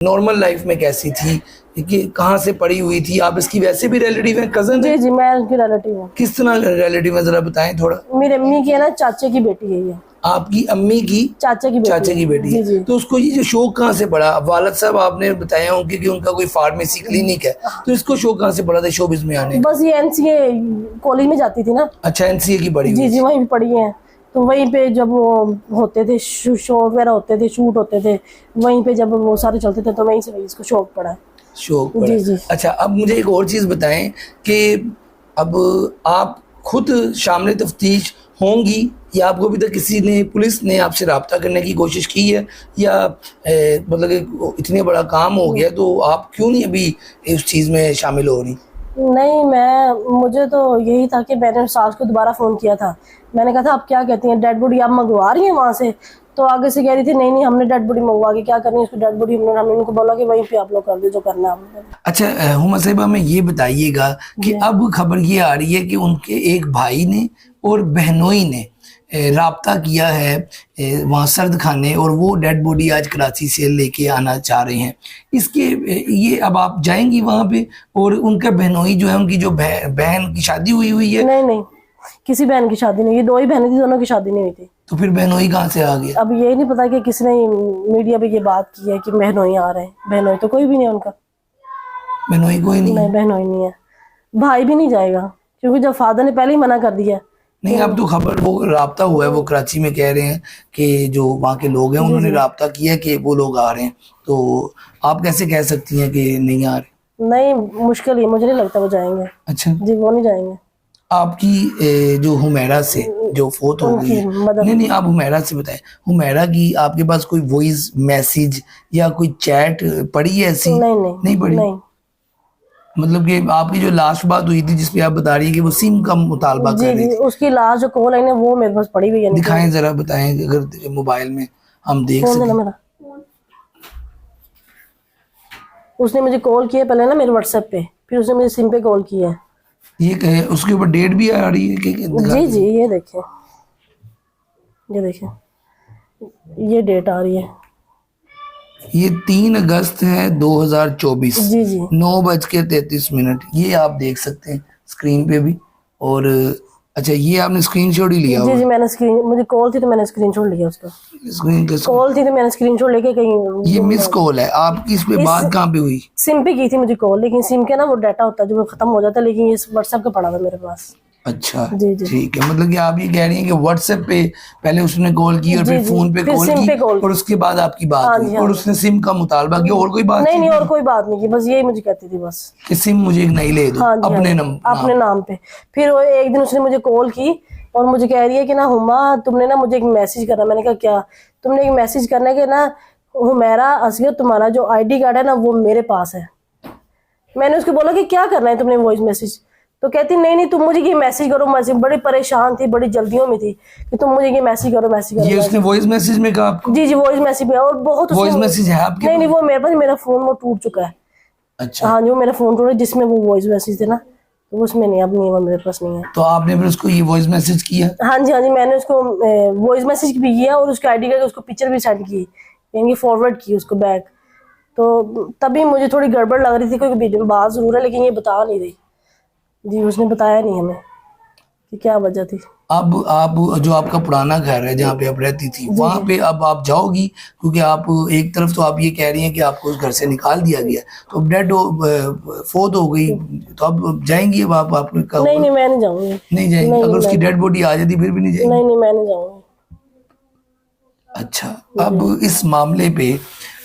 Normal life में कैसी थी, कि कहाँ से पड़ी हुई थी? आप इसकी वैसे भी रिलेटिव हैं, कजन जी है? जी, मैं उनकी रिलेटिव हूँ। किस तरह रिलेटिव है, जरा बताएं थोड़ा। मेरी अम्मी की है ना, चाचे की बेटी है ये। आपकी अम्मी की चाचा की बेटी है। जी जी। तो उसको ये जो शौक कहाँ से पड़ा? वालिद साहब आपने बताया होंगे कि उनका कोई फार्मेसी क्लिनिक है, तो इसको शौक कहाँ से पड़ा था शोबिज़ में आने? बस ये एनसीए कॉलेज में जाती थी ना। अच्छा, एनसीए की पढ़ी जी हुई? जी, वहीं भी पढ़ी है। तो वहीं पे जब वो होते थे शो वगैरह होते थे, शूट होते थे, वहीं पे जब वो सारे चलते थे तो वहीं से इसको शौक पड़ा। शौक पड़ा। जी जी। अच्छा, अब मुझे एक और चीज़ बताएं कि अब आप खुद शामिल तफ्तीश होंगी या आपको अभी तक किसी ने, पुलिस ने आपसे रब्ता करने की कोशिश की है, या मतलब कि इतने बड़ा काम हो गया तो आप क्यों नहीं अभी इस चीज़ में शामिल हो रही? नहीं, मुझे तो यही था कि मैंने सास को दोबारा फ़ोन किया था। मैंने कहा था आप क्या कहती हैं, डेड बॉडी आप मंगवा रही हैं वहाँ से? तो आगे से कह रही थी नहीं नहीं, हमने डेड बॉडी मंगवा के क्या करनी है, उसकी डेड बॉडी हमने उनको बोला कि वहीं पे आप लोग कर दो जो करना है। अच्छा, हुमा साहिबा, हमें ये बताइएगा कि अब खबर ये आ रही है कि उनके एक भाई ने और बहनोई ने राब्ता किया है वहाँ सर्द खाने, और वो डेड बॉडी आज कराची से लेके आना चाह रहे हैं। इसके ये अब आप जाएंगी वहाँ पे? और उनका बहनोई जो है, उनकी जो बहन की शादी हुई है? नहीं नहीं, किसी बहन की शादी नहीं, ये दो ही बहनें थी, दोनों की शादी नहीं हुई थी। तो फिर बहनोई कहाँ से आ गया? अब ये नहीं पता कि किसने मीडिया पे ये बात की है कि बहनोई आ रहे हैं। बहनोई तो कोई भी नहीं है उनका। बहनोई कोई नहीं? नहीं, बहनोई नहीं है। भाई भी नहीं जाएगा क्योंकि जब फादर ने पहले ही मना कर दिया। नहीं, अब तो खबर, वो राब्ता हुआ है, वो कराची में कह रहे हैं कि जो वहाँ के लोग हैं उन्होंने राब्ता किया कि वो लोग आ रहे हैं, तो आप कैसे कह सकती हैं कि नहीं आ रहे? नहीं, मुश्किल ही, मुझे नहीं लगता वो जाएंगे। अच्छा, जी, वो नहीं जाएंगे। आपकी जो हुमैरा से जो फोत हो गई है, नहीं, आप हुमैरा से बताएं, हुमैरा की आपके पास कोई वॉइस मैसेज या कोई चैट पड़ी है ऐसी? नहीं पड़ी? नहीं। मतलब कि आपकी जो लास्ट बात हुई थी जिसपे आप बता रही है कि वो सिम का मुतालबा कर रही थी, उसकी लास्ट जो कॉल आई ना वो मेरे पास पड़ी हुई है। दिखाएं जरा, बताएं अगर मोबाइल में हम देख सकें। उसने मुझे कॉल किया पहले ना मेरे व्हाट्सएप पे, फिर उसने मुझे सिम पे कॉल किया। ये कहे उसके ऊपर डेट भी आ रही है कि जी जी, ये देखें, ये देखें, ये डेट आ रही है। ये 3 अगस्त है 2024। जी जी, 9:33। ये आप देख सकते हैं स्क्रीन पे भी। और अच्छा, ये आपने स्क्रीनशॉट ही लिया? जी जी, मैंने मुझे कॉल थी तो मैंने स्क्रीनशॉट लिया उसका। कॉल थी तो मैंने स्क्रीनशॉट लेके कहीं। ये मिस कॉल है आपकी, इस पे बात कहाँ पे हुई? सिम पे की थी मुझे कॉल, लेकिन सिम के ना वो डाटा होता है जो खत्म हो जाता है, लेकिन ये व्हाट्सएप का पड़ा था मेरे पास। अच्छा, जी जी, ठीक है। मतलब कि आप ये कह रही हैं कि व्हाट्सएप पे पहले उसने कॉल की और फिर फोन पे कॉल की और उसके बाद आपकी बात हुई और उसने सिम का मुतालबा किया, और कोई बात नहीं? और कोई बात नहीं की, बस यही मुझे कहती थी बस कि सिम मुझे एक नई ले दो अपने नाम पे। फिर वो एक दिन उसने मुझे कॉल की और मुझे कह रही है कि ना हुमा, तुमने ना मुझे एक मैसेज करना। मैंने कहा क्या? तुमने एक मैसेज करना है कि ना हुमैरा असगर, तुम्हारा जो आईडी कार्ड है ना वो मेरे पास है। मैंने उसको बोला कि क्या करना है तुमने वॉइस मैसेज? तो कहती नहीं तुम मुझे ये मैसेज करो। मैसेज बड़ी परेशान थी, बड़ी जल्दियों में थी कि तुम मुझे ये मैसेज करो, मैसेज करो। ये उसने वॉइस मैसेज में कहा आपको? जी जी, वॉइस मैसेज में। और बहुत वॉइस मैसेज है आपके? नहीं, वो मेरे पास, मेरा फोन वो टूट चुका है। अच्छा, हाँ, जो मेरा फोन टूटा जिसमें वो वॉइस मैसेज थे ना, तो उसमें नहीं, अब नहीं, वो मेरे पास नहीं है। तो आपने फिर उसको ये वॉइस मैसेज किया? हाँ जी, मैंने उसको वॉइस मैसेज भी किया और उसके आईडी कार्ड उसको पिक्चर भी सेंड की, यानी फॉरवर्ड की उसको बैक। तो तभी मुझे थोड़ी गड़बड़ लग रही थी, क्योंकि बात जरूर है लेकिन ये बता नहीं रही। जी, उसने बताया नहीं हमें कि क्या वजह थी। अब आप जो आपका पुराना घर है जहाँ पे आप रहती थी, वहाँ पे अब आप जाओगी? क्योंकि आप एक तरफ तो आप ये कह रही हैं कि आपको उस घर से निकाल दिया गया, तो अब डेड फोत हो गई, तो अब जाएंगी? अब आप नहीं, मैं नहीं जाऊंगी। नहीं जाएंगी? अगर उसकी डेड बॉडी आ जाती फिर भी नहीं जाएंगी? नहीं, मैं नहीं जाऊंगी। अच्छा, अब इस मामले पे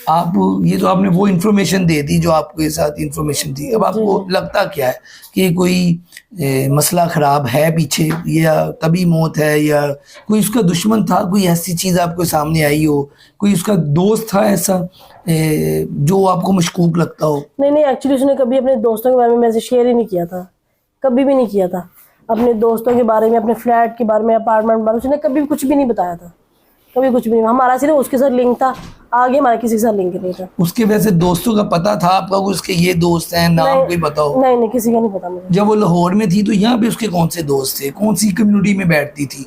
आप, ये तो आपने वो इन्फॉर्मेशन दे दी जो आपके साथ इन्फॉर्मेशन थी, अब आपको लगता क्या है कि कोई मसला खराब है पीछे, या तभी मौत है, या कोई उसका दुश्मन था, कोई ऐसी चीज़ आपको सामने आई हो, कोई उसका दोस्त था ऐसा जो आपको मशकूक लगता हो? नहीं, एक्चुअली उसने कभी अपने दोस्तों के बारे में मैसेज शेयर ही नहीं किया था, कभी भी नहीं किया था। अपने दोस्तों के बारे में, अपने फ्लैट के बारे में, अपार्टमेंट के बारे में उसने कभी भी कुछ भी नहीं बताया था, कभी कुछ भी नहीं। हमारा सिर्फ उसके साथ लिंक था, आगे हमारा किसी के साथ लिंक नहीं था। उसके वैसे दोस्तों का पता था आपका, उसके ये दोस्त हैं, नाम कोई पता हो? नहीं, किसी का नहीं पता मुझे। जब वो लाहौर में थी तो यहाँ पे उसके कौन से दोस्त थे, कौन सी कम्युनिटी में बैठती थी?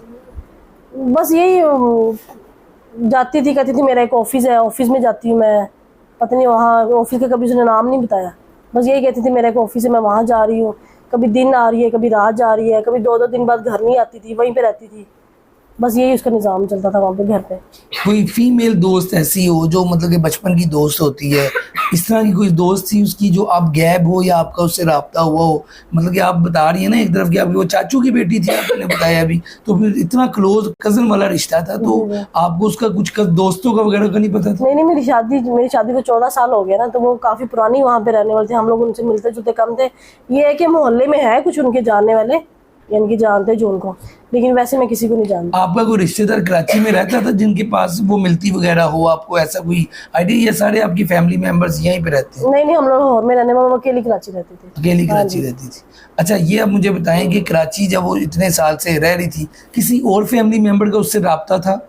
बस यही जाती थी, कहती थी मेरा एक ऑफिस है, ऑफिस में जाती हूँ मैं, पता नहीं वहाँ ऑफिस का कभी उसने नाम नहीं बताया, बस यही कहती थी मेरे को ऑफिस से मैं वहाँ जा रही हूँ, कभी दिन आ रही है, कभी रात जा रही है, कभी 2-2 दिन बाद घर नहीं आती थी, वहीं पे रहती थी। बस यही उसका निज़ाम चलता था वहाँ पे घर पे। कोई फीमेल दोस्त ऐसी हो जो मतलब कि बचपन की दोस्त होती है, इस तरह की कोई दोस्त थी उसकी जो आप गैब हो या आपका उससे रब्ता हुआ हो? मतलब कि आप बता रही है ना एक तरफ कि आपकी वो चाचू की बेटी थी, आपने बताया अभी, तो फिर इतना क्लोज कजन वाला रिश्ता था, तो आपको उसका कुछ दोस्तों का वगैरह का नहीं पता था? नहीं, मेरी शादी को 14 साल हो गया ना, तो वो काफ़ी पुरानी वहाँ पे रहने वाले थे, हम लोग उनसे मिलते जुलते कम थे। ये है कि मोहल्ले में है कुछ उनके जानने वाले, यानी कि जानते जो उनको, लेकिन वैसे मैं किसी को नहीं जानती। आपका कोई रिश्तेदार कराची में रहता था जिनके पास वो मिलती वगैरह हो, आपको ऐसा कोई आइडिया? या सारे आपकी फैमिली मेंबर्स यहीं पे रहते हैं? नहीं, हम लोग लाहौर में रहने वाले, वो अकेली कराची रहती थी। अकेली कराची रहती थी। अच्छा, ये अब मुझे बताएं कि कराची जब वो इतने साल से रह रही थी, किसी और फैमिली मेंबर का उससे रब्ता था?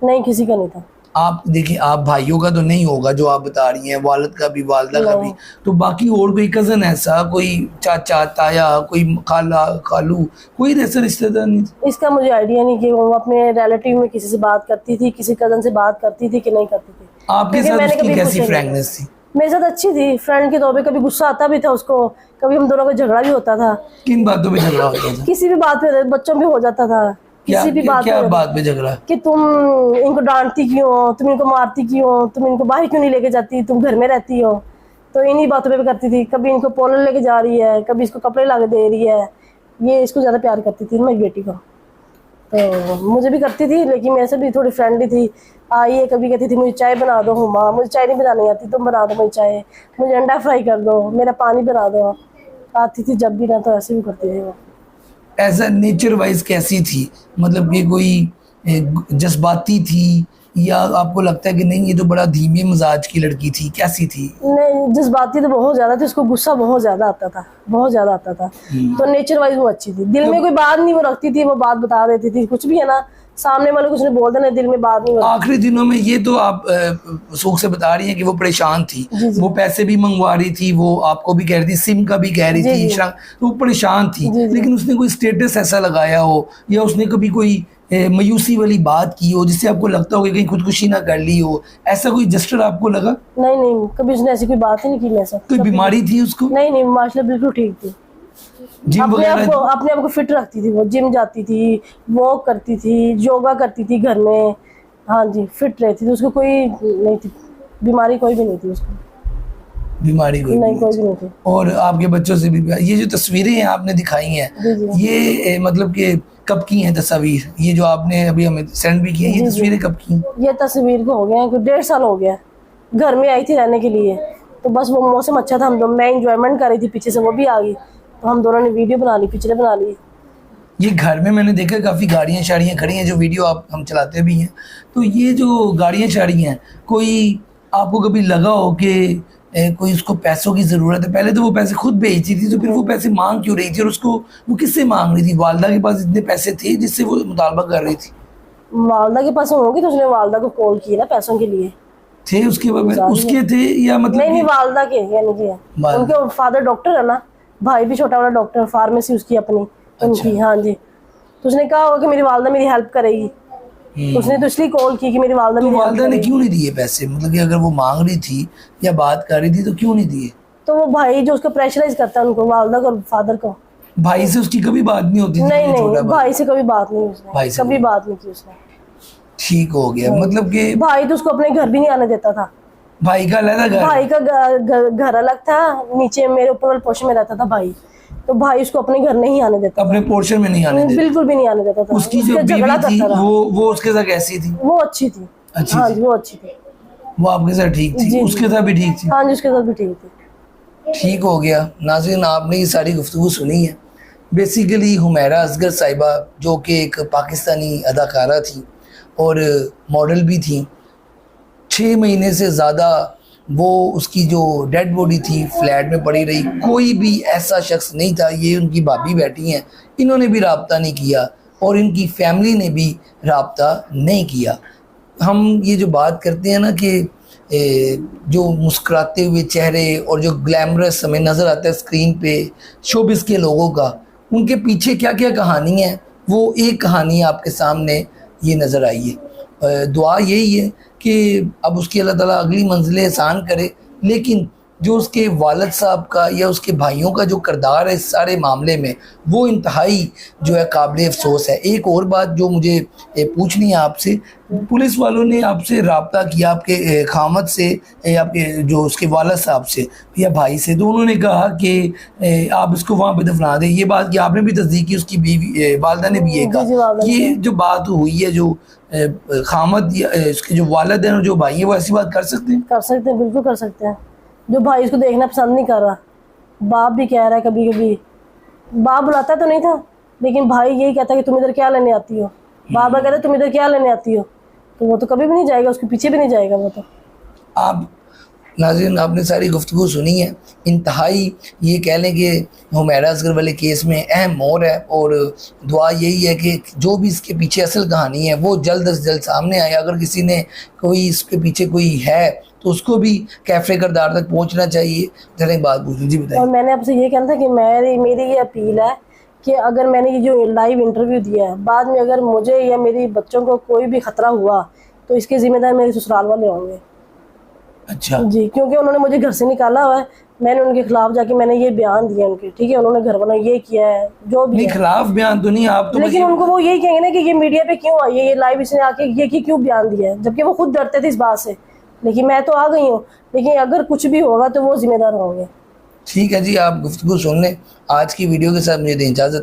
नहीं, किसी का नहीं था। आप देखिए, आप भाइयों का तो नहीं होगा जो आप बता रही हैं, वालिद का भी, वालदा का भी, तो बाकी और कोई कजन ऐसा, कोई चाचा ताया, कोई खाला खालू, कोई ऐसा रिश्तेदार नहीं था? इसका मुझे आइडिया नहीं कि वो अपने रिलेटिव में किसी से बात करती थी, किसी कजन से बात करती थी कि नहीं करती थी। आपके क्योंकि साथ मैंने उसकी कभी कैसी पूछा नहीं। फ्रैंकनेस थी? मेरे साथ अच्छी थी, फ्रेंड के तौर पे। कभी गुस्सा आता भी था उसको, कभी हम दोनों का झगड़ा भी होता था, किन बातों पे झगड़ा होता था? किसी भी बात पे, बच्चों पे हो जाता था, क्या किसी भी क्या, बात क्या पे बात पे झगड़ा? कि तुम इनको डांटती क्यों, तुम इनको मारती क्यों, तुम इनको बाहर क्यों नहीं लेके जाती, तुम घर में रहती हो। तो इन्हीं बातों पे करती थी। कभी इनको पोलर लेके जा रही है, कभी इसको कपड़े ला के दे रही है। ये इसको ज़्यादा प्यार करती थी मेरी बेटी को, तो मुझे भी करती थी, लेकिन मेरे से भी थोड़ी फ्रेंडली थी। आई है, कभी कहती थी मुझे चाय बना दो हुमा, मुझे चाय नहीं बनानी आती, तुम बना दो मुझे चाय, मुझे अंडा फ्राई कर दो, मेरा पानी बना दो। आती थी जब भी ना, तो ऐसे भी करती थी वो। ऐसा नेचर वाइज कैसी थी? मतलब कि कोई जज्बाती थी, या आपको लगता है कि नहीं ये तो बड़ा धीमे मिजाज की लड़की थी, कैसी थी? नहीं, जज्बाती तो बहुत ज़्यादा थी, उसको गुस्सा बहुत ज़्यादा आता था, बहुत ज़्यादा आता था। तो नेचर वाइज वो अच्छी थी, दिल में कोई बात नहीं वो रखती थी, वो बात बता देती थी। कुछ भी है ना, सामने वाले कुछ नहीं बोल देना, दिल में बात नहीं वो। आखिरी दिनों में ये तो आप शौक से बता रही हैं कि वो परेशान थी, वो पैसे भी मंगवा रही थी, वो आपको भी कह रही थी, सिम का भी कह रही थी, तो वो परेशान थी। लेकिन उसने कोई स्टेटस ऐसा लगाया हो, या उसने कभी कोई मायूसी वाली बात की हो जिससे आपको लगता हो कि कहीं खुदकुशी ना कर ली हो, ऐसा कोई जस्टर आपको लगा? नहीं, कभी उसने ऐसी कोई बात ही नहीं की मेरे साथ। कोई बीमारी थी उसको? नहीं, माशाल्लाह बिल्कुल ठीक थी। जिम अपने वगैरह? आप को फिट रखती थी वो, जिम जाती थी, वॉक करती थी, योगा करती थी घर में। हाँ जी, फिट रहती थी, उसको कोई नहीं थी बीमारी, कोई भी नहीं थी उसको, बीमारी कोई नहीं भी कोई भी नहीं थी। और आपके बच्चों से भी? ये जो तस्वीरें हैं आपने दिखाई हैं, ये मतलब कि कब की हैं तस्वीर? ये जो आपने अभी हमें सेंड भी की है, ये तस्वीरें कब की हैं? ये तस्वीर को हो गया कोई 1.5 साल हो गया। घर में आई थी रहने के लिए, तो बस वो मौसम अच्छा था, हम दोनों, मैं इंजॉयमेंट कर रही थी, पीछे से वो भी आ गई, तो हम दोनों ने वीडियो बना ली, पिक्चरें बना ली। ये घर में मैंने देखा काफ़ी गाड़ियाँ शाड़ियाँ खड़ी हैं, जो वीडियो आप हम चलाते भी हैं, तो ये जो गाड़ियाँ शाड़ियाँ हैं, कोई आपको कभी लगा हो कि कोई उसको पैसों की ज़रूरत है? पहले तो वो पैसे खुद भेजती थी, तो फिर वो पैसे मांग क्यों रही थी, और उसको वो किससे मांग रही थी? वालदा के पास इतने पैसे थे जिससे वो मुतालबा कर रही थी? वालदा के पास होंगी, तो उसने वालदा को कॉल की ना पैसों के लिए। थे उसके उसके थे, या मतलब नहीं, वालदा के, यानी कि उनके फादर डॉक्टर है ना, भाई भी छोटा वाला डॉक्टर, फार्मेसी उसकी अपनी उनकी। हाँ जी, तो उसने कहा होगा कि मेरी वालदा मेरी हेल्प करेगी, उसने तो इसलिए कॉल की कि मेरी वालदा तो वालदा ने क्यों नहीं दिए पैसे? मतलब कि अगर वो मांग रही थी या बात कर रही थी तो क्यों नहीं दिए? तो वो भाई जो उसको प्रेशराइज करता है उनको, वालदा को, फादर को। भाई से उसकी कभी बात नहीं होती थी? नहीं, भाई से कभी बात नहीं, उसने भाई से कभी बात नहीं की उसने। ठीक हो गया, मतलब कि भाई तो उसको अपने घर भी नहीं आने देता था। भाई का अलग घर? भाई का घर अलग था, नीचे मेरे ऊपर वाले पोर्शन में रहता था भाई, तो भाई उसको अपने घर नहीं आने देता, अपने पोर्शन में नहीं आने देता? बिल्कुल भी नहीं आने देता था। उसकी जो बीवी थी वो उसके साथ कैसी थी? वो अच्छी थी। हाँ जी, वो अच्छी थी, वो आपके साथ ठीक थी? उसके साथ भी ठीक थी? हाँ जी, उसके साथ भी ठीक थी। ठीक हो गया। नाज़रीन, आपने ये सारी गुफ्तगू सुनी है। बेसिकली हुमैरा असगर साहिबा, जो कि एक पाकिस्तानी अदाकारा थी और मॉडल भी थी, 6 महीने से ज़्यादा वो उसकी जो डेड बॉडी थी फ्लैट में पड़ी रही। कोई भी ऐसा शख्स नहीं था, ये उनकी भाभी बैठी हैं, इन्होंने भी रब्ता नहीं किया और इनकी फैमिली ने भी रब्ता नहीं किया। हम ये जो बात करते हैं ना कि जो मुस्कुराते हुए चेहरे और जो ग्लैमरस हमें नज़र आता है स्क्रीन पे शोबिस के लोगों का, उनके पीछे क्या क्या कहानी है, वो एक कहानी आपके सामने ये नज़र आई है। दुआ यही है कि अब उसकी अल्लाह ताला अगली मंजिलें आसान करे लेकिन जो उसके वालिद साहब का या उसके भाइयों का जो किरदार है इस सारे मामले में, वो इंतहाई जो है काबिल अफसोस है। एक और बात जो मुझे पूछनी है आपसे, पुलिस वालों ने आपसे रब्ता किया आपके खामद से या आपके जो उसके वालिद साहब से या भाई से, तो उन्होंने कहा कि आप इसको वहाँ पे दफना दें। ये बात कि आपने भी तस्दीक की, उसकी बीवी वालदा ने भी ये जी, कहा। वालदा ने ये जो बात हुई है, जो खामद या उसके जो वालिद हैं और जो भाई हैं, वो ऐसी बात कर सकते हैं? कर सकते हैं, बिल्कुल कर सकते हैं। जो भाई इसको देखना पसंद नहीं कर रहा, बाप भी कह रहा है, कभी कभी बाप बुलाता तो नहीं था, लेकिन भाई यही कहता है कि तुम इधर क्या लेने आती हो। बाप कहता है तुम इधर क्या लेने आती हो, तो वो तो कभी भी नहीं जाएगा, उसके पीछे भी नहीं जाएगा वो तो। आप नाज़रीन, आपने सारी गुफ्तगू सुनी है। इंतहाई ये कह लें कि हुमैरा असगर वाले केस में अहम मोड़ है, और दुआ यही है कि जो भी इसके पीछे असल कहानी है वो जल्द से जल्द सामने आए। अगर किसी ने कोई इसके पीछे कोई है तो उसको भी कैफे किरदार तक पहुंचना चाहिए। जरा एक बात पूछ लीजिए, बताइए। और मैंने आपसे ये कहना था कि मेरी ये अपील है कि अगर मैंने ये जो लाइव इंटरव्यू दिया है, बाद में अगर मुझे या मेरी बच्चों को कोई भी खतरा हुआ तो इसके जिम्मेदार मेरे ससुराल वाले होंगे। अच्छा जी, क्योंकि उन्होंने मुझे घर से निकाला हुआ है, मैंने उनके खिलाफ जाके मैंने ये बयान दिया उनके, ठीक है, उन्होंने घर वालों ये किया है जो भी नहीं, है। खिलाफ बयान तो नहीं, आप तो लेकिन उनको वो यही कहेंगे ना कि ये मीडिया पे क्यों आई है, ये लाइव इसने आके ये क्यों बयान दिया है, जबकि वो खुद डरते थे इस बात से। लेकिन मैं तो आ गई हूँ, लेकिन अगर कुछ भी होगा तो वो जिम्मेदार होंगे। ठीक है जी, आप गुफ्तगू सुन लें। आज की वीडियो के साथ मुझे दें इजाज़त।